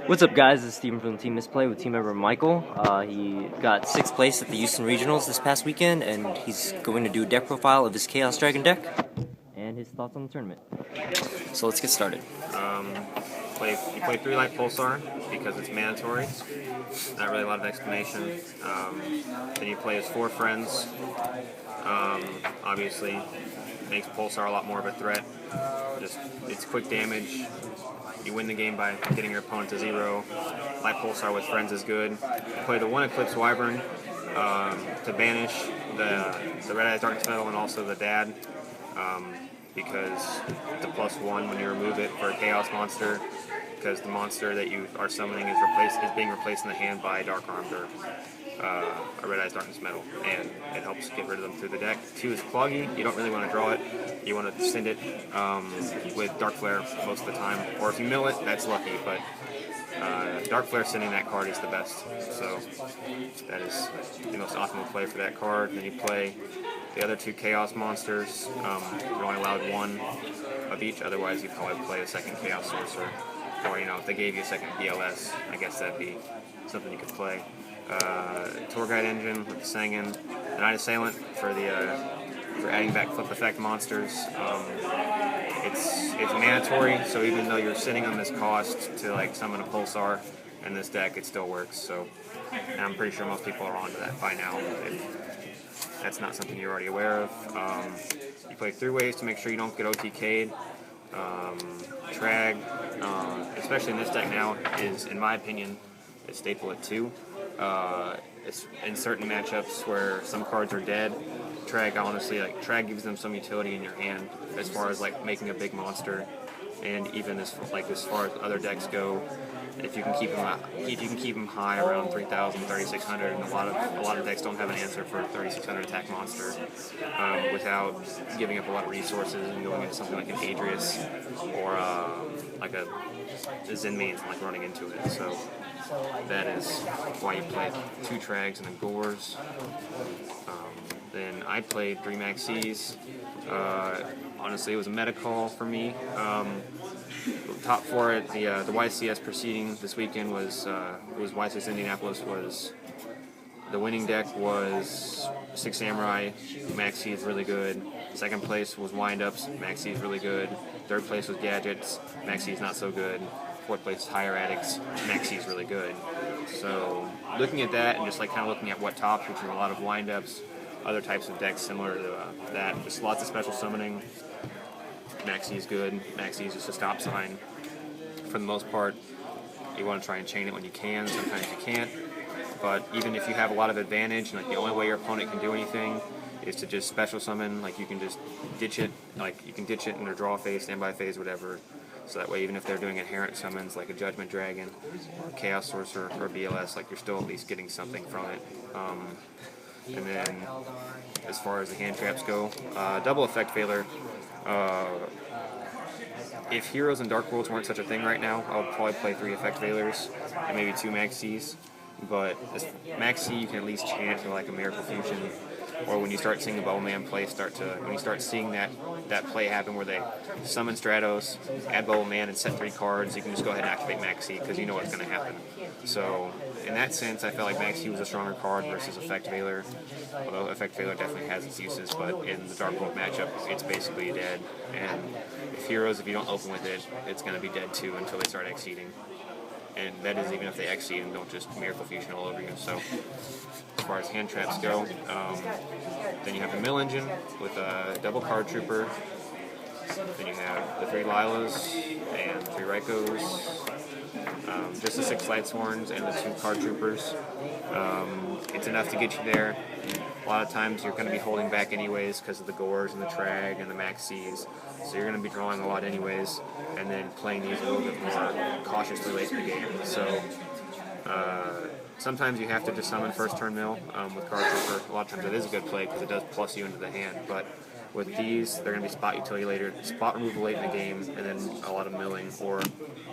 What's up, guys? This is Steven from Team Misplay with team member Michael. He got 6th place at the Houston Regionals this past weekend, and he's going to do a deck profile of his Chaos Dragon deck and his thoughts on the tournament. So let's get started. You play 3 Light Pulsar because it's mandatory. Not really a lot of explanation. Then you play as 4 friends. Obviously, makes Pulsar a lot more of a threat. It's quick damage. You win the game by getting your opponent to 0. Light Pulsar with friends is good. You play the 1 Eclipse Wyvern to banish the Red Eyes Darkness Metal and also the Dad. Because it's a +1 when you remove it for a Chaos monster, because the monster that you are summoning is being replaced in the hand by Dark Armed or a Red Eyes Darkness Metal, and it helps get rid of them through the deck. 2 is Cloggy. You don't really want to draw it. You want to send it with Dark Flare most of the time, or if you mill it, that's lucky, but Dark Flare sending that card is the best, so that is the most optimal play for that card. Then you play the other 2 Chaos monsters. You're only allowed 1 of each, otherwise you'd probably play a second Chaos Sorcerer. Or, if they gave you a second BLS, I guess that'd be something you could play. Tour Guide Engine with the Sangan. The Night Assailant for adding back Flip Effect monsters. It's mandatory, so even though you're sitting on this cost to summon a Pulsar in this deck, it still works. So, and I'm pretty sure most people are onto that by now. If that's not something you're already aware of. You play 3 ways to make sure you don't get OTK'd. Trag, especially in this deck now, is, in my opinion, a staple at 2. It's in certain matchups where some cards are dead. Trag, honestly, Trag gives them some utility in your hand as far as making a big monster, and even as far as other decks go. If you can keep them high around 3,000, 3,600, and a lot of decks don't have an answer for a 3,600 attack monster without giving up a lot of resources and going into something like an Adrius or a Zen Mains and running into it. So that is why you play 2 Trags and then Gores. Then I played 3 Maxis. Honestly, it was a meta call for me. Top 4 at the YCS proceeding this weekend was YCS Indianapolis. Was the winning deck was 6 Samurai. Maxi is really good. Second place was Wind-Ups. Maxi is really good. Third place was Gadgets. Maxi is not so good. Fourth place is Higher Addicts. Maxi is really good. So looking at that and just kind of looking at what tops, which are a lot of Wind-Ups, other types of decks similar to that, just lots of special summoning. Maxi is good. Maxi is just a stop sign. For the most part, you want to try and chain it when you can. Sometimes you can't. But even if you have a lot of advantage, and the only way your opponent can do anything is to just special summon, you can just ditch it. You can ditch it in their draw phase, standby phase, whatever. So that way, even if they're doing inherent summons like a Judgment Dragon or a Chaos Sorcerer or a BLS, you're still at least getting something from it. And then, as far as the hand traps go, double effect failure. If Heroes and Dark Worlds weren't such a thing right now, I would probably play 3 effect failures and maybe 2 Maxis. But Maxi, you can at least chant for a Miracle Fusion, or when you start seeing the Bowman play when you start seeing that play happen where they summon Stratos, add Bowman, and set 3 cards, you can just go ahead and activate Maxi because you know what's going to happen. So in that sense, I felt like Maxi was a stronger card versus Effect Veiler, although Effect Veiler definitely has its uses, but in the Dark World matchup, it's basically dead. And if you don't open with it, it's going to be dead too until they start exceeding. And that is even if they exceed and don't just Miracle Fusion all over you. So as far as hand traps go, then you have the Mill Engine with a double Card Trooper. Then you have the 3 Lilas and 3 Raikos. Just the 6 Lightsworns and the 2 Card Troopers. It's enough to get you there. A lot of times you're going to be holding back anyways because of the Gores and the Trag and the Maxis. So you're going to be drawing a lot anyways, and then playing these a little bit more cautiously late in the game. So sometimes you have to just summon first turn mill with Card Trooper. A lot of times it is a good play because it does plus you into the hand. But with these, they're going to be spot utility later, spot removal late in the game, and then a lot of milling or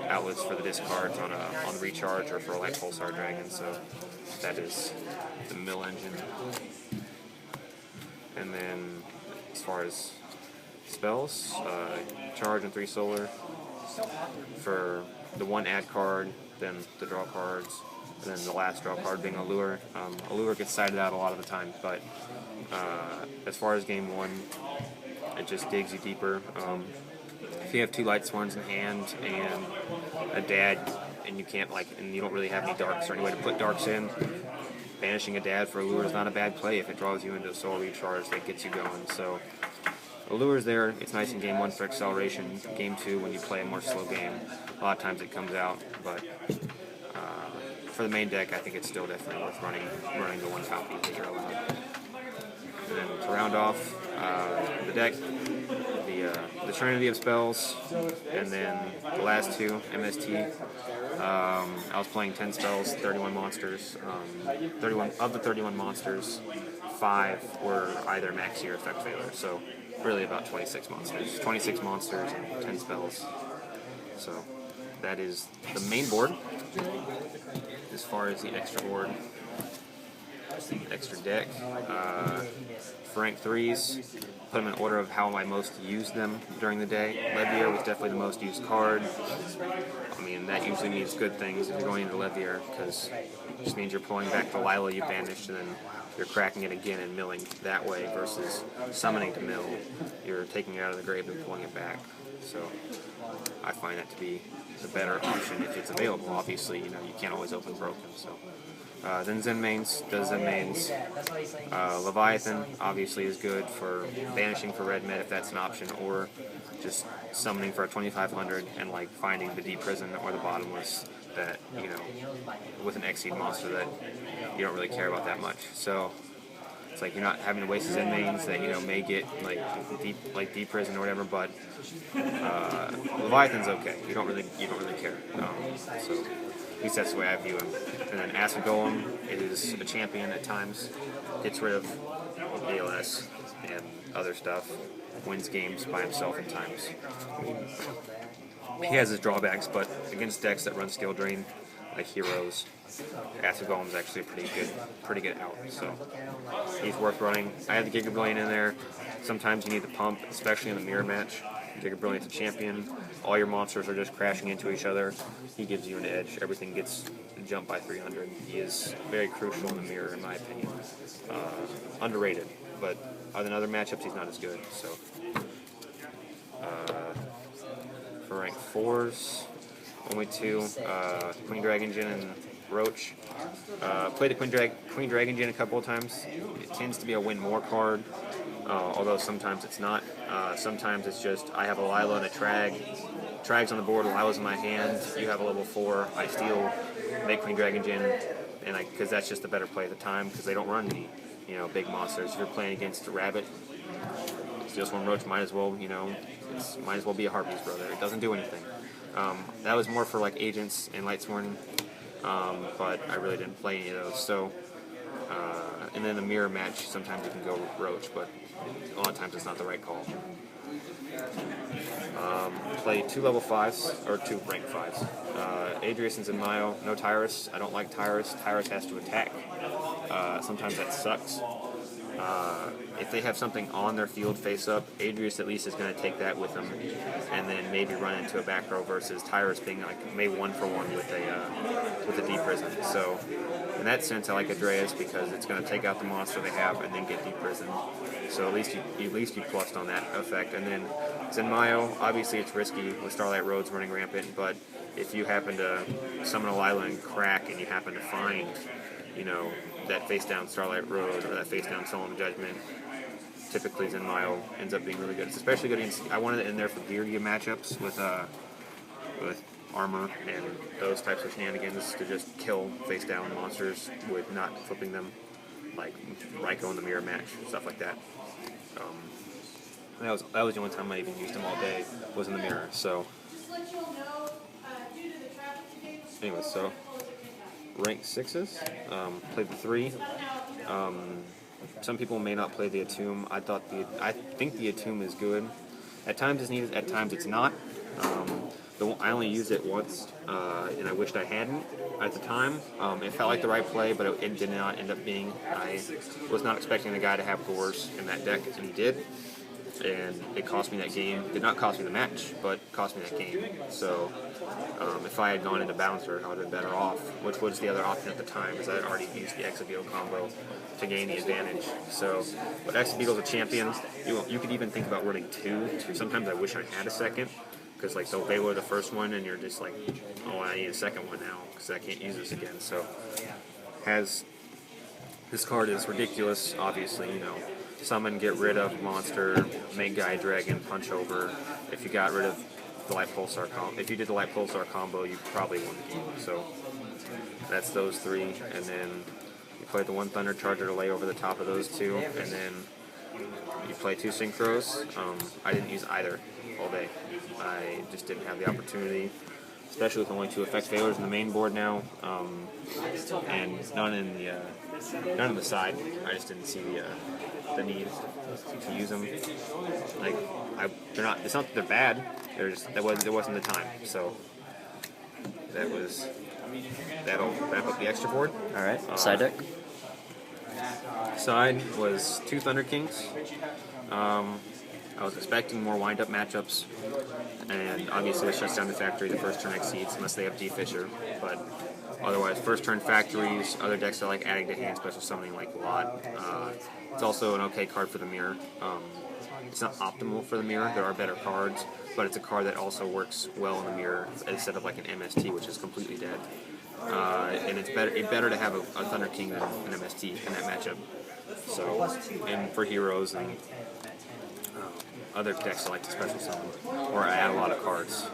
outlets for the discards on recharge or for a Light Pulsar Dragon. So that is the Mill Engine. And then as far as spells, charge and 3 solar for the one add card, then the draw cards, and then the last draw card being a lure. A lure gets sided out a lot of the time, but as far as game one, it just digs you deeper. If you have two light swarms in hand and a dad, and you can't and you don't really have any darks or any way to put darks in, banishing a dad for a lure is not a bad play if it draws you into a soul recharge that gets you going. So a lure's there. It's nice in game one for acceleration. Game two, when you play a more slow game, a lot of times it comes out. But for the main deck, I think it's still definitely worth running the one copy that you're allowed. And then to round off the deck, the Trinity of Spells, and then the last two, MST. I was playing 10 spells, 31 monsters. 31 of the 31 monsters, 5 were either maxi or effect failure. So really about 26 monsters. 26 monsters and 10 spells. So that is the main board. As far as the extra board, the extra deck, for rank 3s, put them in order of how I most used them during the day. Levier was definitely the most used card. I mean, that usually means good things if you're going into Levier, because it just means you're pulling back the Lila you banished, and then you're cracking it again and milling that way, versus summoning to mill. You're taking it out of the grave and pulling it back. So I find that to be the better option if it's available. Obviously, you can't always open broken. So then Zen Mains does Zen Mains. Leviathan obviously is good for banishing for red med if that's an option, or just summoning for a 2500 and finding the deep prison or the bottomless that with an Exceed monster that you don't really care about that much. So it's you're not having to waste his Zen Mains that may get deep prison or whatever, but Leviathan's okay. You don't really care. So at least that's the way I view him. And then Acid Golem is a champion at times, gets rid of ALS and other stuff, wins games by himself at times. I mean, he has his drawbacks, but against decks that run Skill Drain, like Heroes, Acid Golem is actually a pretty good out. So he's worth running. I have the Giga Brilliant in there. Sometimes you need the pump, especially in the mirror match. Giga Brilliant's a champion. All your monsters are just crashing into each other. He gives you an edge. Everything gets jumped by 300. He is very crucial in the mirror, in my opinion. Underrated, but in other matchups, he's not as good. So for rank 4s, only 2, Queen Dragon Jin and Roach. Played the Queen Dragon Jin a couple of times. It tends to be a win more card, although sometimes it's not. Sometimes it's just I have a Lila and a Trag. Trag's on the board, Lila's in my hand. You have a level 4. I steal, make Queen Dragon Jin, and because that's just the better play at the time, because they don't run any big monsters. If you're playing against a Rabbit, Steel Swarm Roach might as well might as well be a Harpy's brother. It doesn't do anything. That was more for agents and Lightsworn, but I really didn't play any of those. So, and then the mirror match, sometimes you can go Roach, but a lot of times it's not the right call. Play 2 level 5s, or 2 rank 5s. Adrius and Zenmayo, no Tyrus. I don't like Tyrus. Tyrus has to attack. Sometimes that sucks. If they have something on their field face up, Adrius at least is going to take that with them, and then maybe run into a back row versus Tyrus being maybe 1-for-1 with a deep prison. So in that sense, I like Adreas because it's going to take out the monster they have and then get deep prison. So at least you plussed on that effect. And then Zenmayo, obviously it's risky with Starlight Roads running rampant, but if you happen to summon a Lila and crack and you happen to find that face down Starlight Road or that face down Solemn Judgment, typically Zenmayo ends up being really good. It's especially good against, I wanted it in there for Beardia matchups with armor and those types of shenanigans to just kill face down monsters with not flipping them, like Raikou in the mirror match, stuff like that. That was the only time I even used him all day, was in the mirror. So anyway, so rank 6s, played the 3. Some people may not play the Atum. I think the Atum is good. At times it's needed, at times it's not. I only used it once, and I wished I hadn't at the time. It felt like the right play, but it did not end up being. I was not expecting the guy to have Gores in that deck, and he did. and it cost me that game. Did not cost me the match, but cost me that game. So if I had gone into Bouncer, I would have been better off, which was the other option at the time, because I had already used the Exabeetle combo to gain the advantage. So, but Exabeetle's a champion. You could even think about running two. Sometimes I wish I had a second, because like they were the first one, and you're just like, oh, I need a second one now, because I can't use this again. So, this card is ridiculous, obviously, Summon, get rid of monster, make guy dragon, punch over. If you got rid of the Light Pulsar if you did the Light Pulsar combo, you probably won the game. So that's those three, and then you play the one Thunder Charger to lay over the top of those two, and then you play two Synchros. I didn't use either all day. I just didn't have the opportunity, especially with only two effect failures in the main board now, and none in the side. I just didn't see the need to use them. Like they're not. It's not that they're bad. There wasn't the time. So that'll wrap up the extra board. All right. Side deck. Side was two Thunder Kings. I was expecting more wind-up matchups, and obviously it shuts down the factory the first turn exceeds unless they have D-Fisher, but otherwise first turn factories, other decks are like adding to hand special summoning like Lot. It's also an okay card for the mirror. It's not optimal for the mirror, there are better cards, but it's a card that also works well in the mirror instead of like an MST, which is completely dead. And it's better to have a Thunder King than an MST in that matchup. So, and for heroes and other decks that like to special summon or add a lot of cards,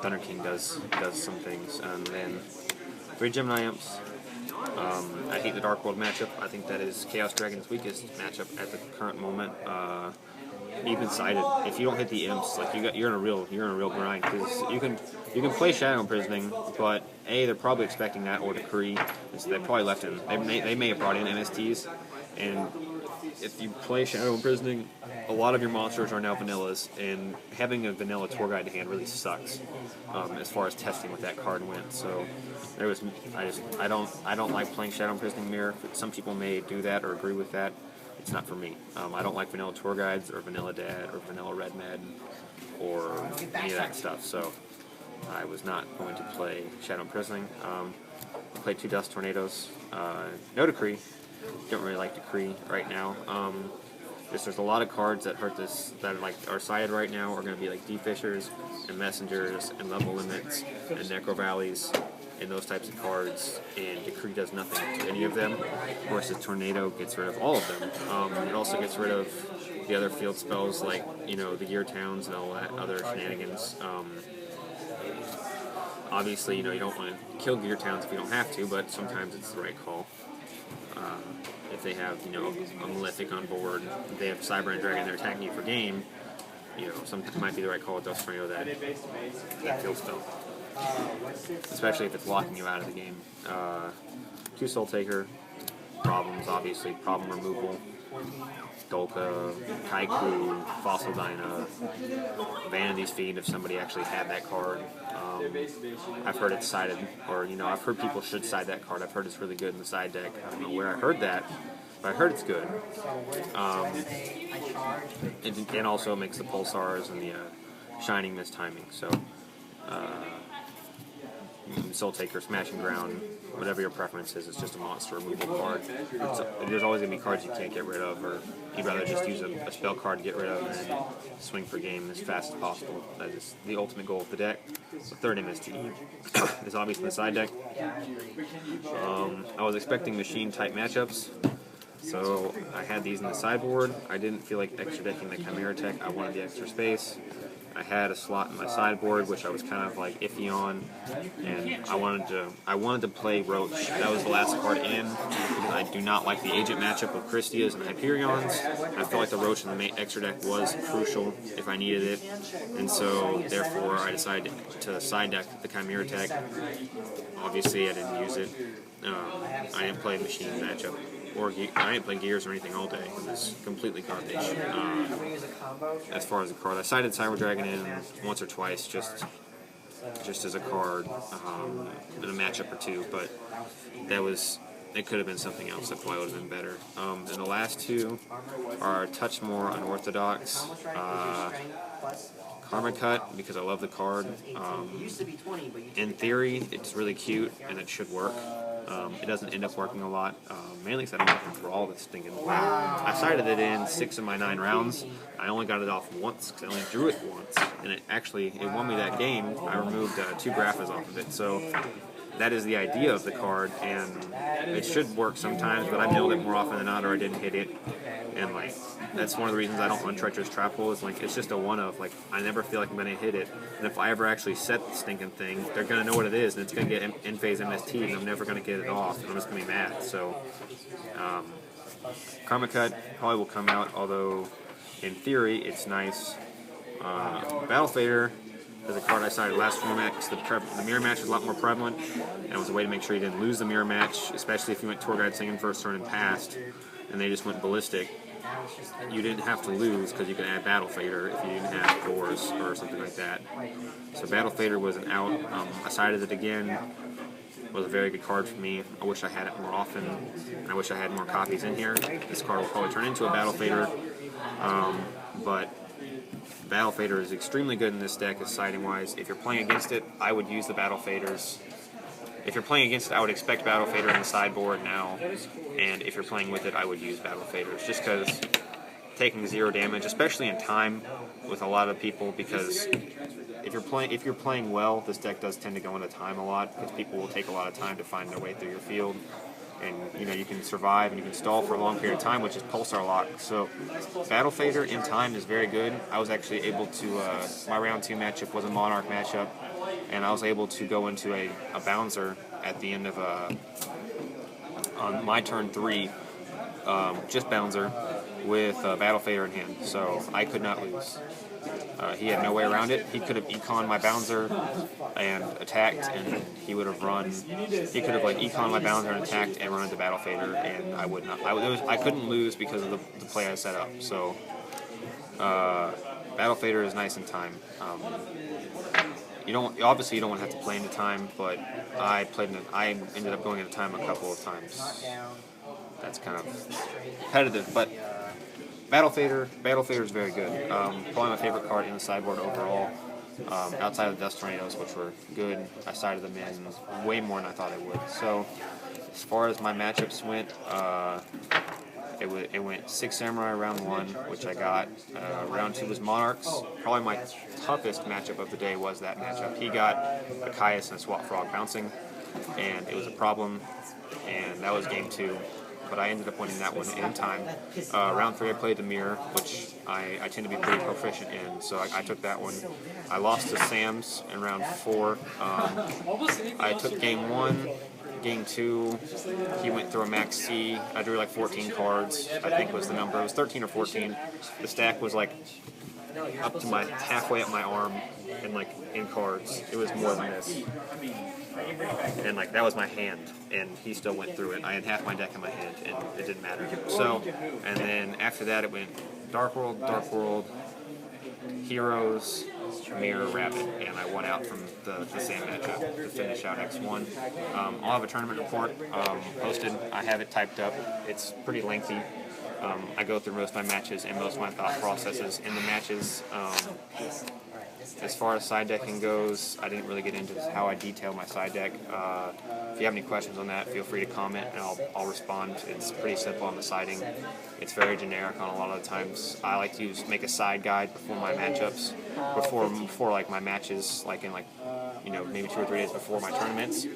Thunder King does some things. And then 3 Gemini Imps. I hate the Dark World matchup. I think that is Chaos Dragon's weakest matchup at the current moment. Even sided, if you don't hit the imps, like you're in a real grind, because you can play Shadow Imprisoning, but they're probably expecting that or Decree. So they probably left in. They may have brought in MSTs, and if you play Shadow Imprisoning, a lot of your monsters are now vanillas, and having a vanilla tour guide to hand really sucks as far as testing with that card went. So I don't like playing Shadow Imprisoning Mirror. Some people may do that or agree with that. It's not for me. I don't like vanilla tour guides or vanilla dad or vanilla red med or any of that stuff. So I was not going to play Shadow Imprisoning. I played 2 Dust Tornadoes. No Decree. Don't really like Decree right now. There's a lot of cards that hurt this that are sided right now are going to be like D-Fishers and Messengers and Level Limits and Necro Valleys and those types of cards, and Decree does nothing to any of them. Of course, the Tornado gets rid of all of them. It also gets rid of the other field spells like, the Gear Towns and all that other shenanigans. Obviously, you don't want to kill Gear Towns if you don't have to, but sometimes it's the right call. If they have, a Malefic on board, if they have Cyber and Dragon, they're attacking you for game, sometimes it might be the right call with Dust Tornado that field spell. Especially if it's locking you out of the game. 2 Soul Taker, problems, obviously, problem removal. Dolka, Kaiku, Fossil Dyna, Vanity's Feed if somebody actually had that card. I've heard it's sided, or I've heard people should side that card. I've heard it's really good in the side deck. I don't know where I heard that, but I heard it's good. It also makes the Pulsars and the Shining miss timing, so Soul Taker, Smashing Ground, whatever your preference is, it's just a monster removal card. There's always going to be cards you can't get rid of, or you'd rather just use a spell card to get rid of and then swing for game as fast as possible. That is the ultimate goal of the deck. The third MST is obviously the side deck. I was expecting machine-type matchups, so I had these in the sideboard. I didn't feel like extra decking the Chimera Tech. I wanted the extra space. I had a slot in my sideboard, which I was kind of like iffy on, and I wanted to play Roach. That was the last card in, because I do not like the Agent matchup of Christias and Hyperions. I felt like the Roach in the extra deck was crucial if I needed it, and so therefore I decided to side deck the Chimera Tech. Obviously I didn't use it. I didn't play Machine matchup. I didn't play Gears or anything all day. It was completely garbage. As far as the card, I sided Cyber Dragon in once or twice, just as a card in a matchup or two. But that was it could have been something else that probably would have been better. And the last two are a touch more unorthodox. Karma Cut, because I love the card. In theory, it's really cute and it should work. It doesn't end up working a lot, mainly because I don't have to draw this thing. I sided it in 6 of my 9 rounds. I only got it off once because I only drew it once, and it won me that game. I removed 2 graphics off of it, so that is the idea of the card, and it should work sometimes, but I milled it more often than not, or I didn't hit it, and like that's one of the reasons I don't run Treacherous Trap Hole. Is like it's just a one of, like I never feel like I'm gonna hit it, and if I ever actually set the stinking thing, they're gonna know what it is, and it's gonna get in phase MST, and I'm never gonna get it off, and I'm just gonna be mad. So Karma Cut probably will come out, although in theory it's nice. Battle Fader is a card I sided last format because the mirror match was a lot more prevalent, and it was a way to make sure you didn't lose the mirror match, especially if you went Tour Guide Singing first turn and passed, and they just went ballistic. You didn't have to lose because you could add Battle Fader if you didn't have doors or something like that. So Battle Fader was an out. I sided it again. It was a very good card for me. I wish I had it more often. I wish I had more copies in here. This card will probably turn into a Battle Fader, but Battle Fader is extremely good in this deck as siding wise. If you're playing against it, I would use the Battle Faders. If you're playing against it, I would expect Battle Fader in the sideboard now, and if you're playing with it, I would use Battle Faders, just because taking 0 damage, especially in time with a lot of people, because if you're playing well, this deck does tend to go into time a lot, because people will take a lot of time to find their way through your field. And you can survive and you can stall for a long period of time, which is Pulsar Lock. So Battle Fader in time is very good. I was actually able to, my round 2 matchup was a Monarch matchup, and I was able to go into a bouncer at the end of on my turn 3, just bouncer with Battle Fader in hand. So I could not lose. He had no way around it. He could have econned my bouncer and attacked, and he would have run. He could have like econned my bouncer and attacked and run into Battle Fader, and I would not. I couldn't lose because of the play I set up. So Battle Fader is nice in time. You don't want to have to play into time, but I ended up going into time a couple of times. That's kind of competitive, but Battle Fader is very good. Probably my favorite card in the sideboard overall. Outside of Dust Tornadoes, which were good, I sided them in way more than I thought I would. So as far as my matchups went, it went 6 Samurai round 1, which I got. Round 2 was Monarchs. Probably my toughest matchup of the day was that matchup. He got a Caius and a Swap Frog bouncing, and it was a problem, and that was game 2. But I ended up winning that one in time. Round 3 I played the Mirror, which I tend to be pretty proficient in, so I took that one. I lost to Sam's in round 4. I took game 1. Game 2, he went through a max C. I drew like 14 cards, I think was the number. It was 13 or 14. The stack was like up to halfway up my arm and like in cards. It was more than this. And like that was my hand, and he still went through it. I had half my deck in my hand, and it didn't matter. So, and then after that it went Dark World, Heroes, Mirror, Rabbit, and I won out from the same matchup to finish out X1. I'll have a tournament report posted. I have it typed up. It's pretty lengthy. I go through most of my matches and most of my thought processes in the matches. As far as side decking goes, I didn't really get into how I detail my side deck. If you have any questions on that, feel free to comment and I'll respond. It's pretty simple on the siding. It's very generic on a lot of the times. I like to make a side guide before my matchups, before like my matches, like in maybe 2 or 3 days before my tournaments,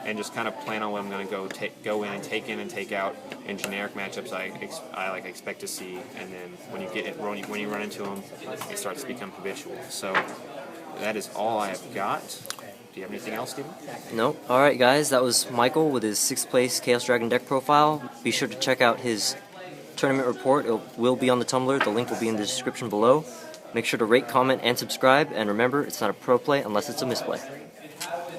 and just kind of plan on what I'm going to go in and take in and take out in generic matchups I expect to see, and then when you run into them, it starts to become habitual. So that is all I have got. Do you have anything else, Steven? No. Alright guys, that was Michael with his 6th place Chaos Dragon deck profile. Be sure to check out his tournament report. It will be on the Tumblr. The link will be in the description below. Make sure to rate, comment, and subscribe, and remember, it's not a pro play unless it's a misplay.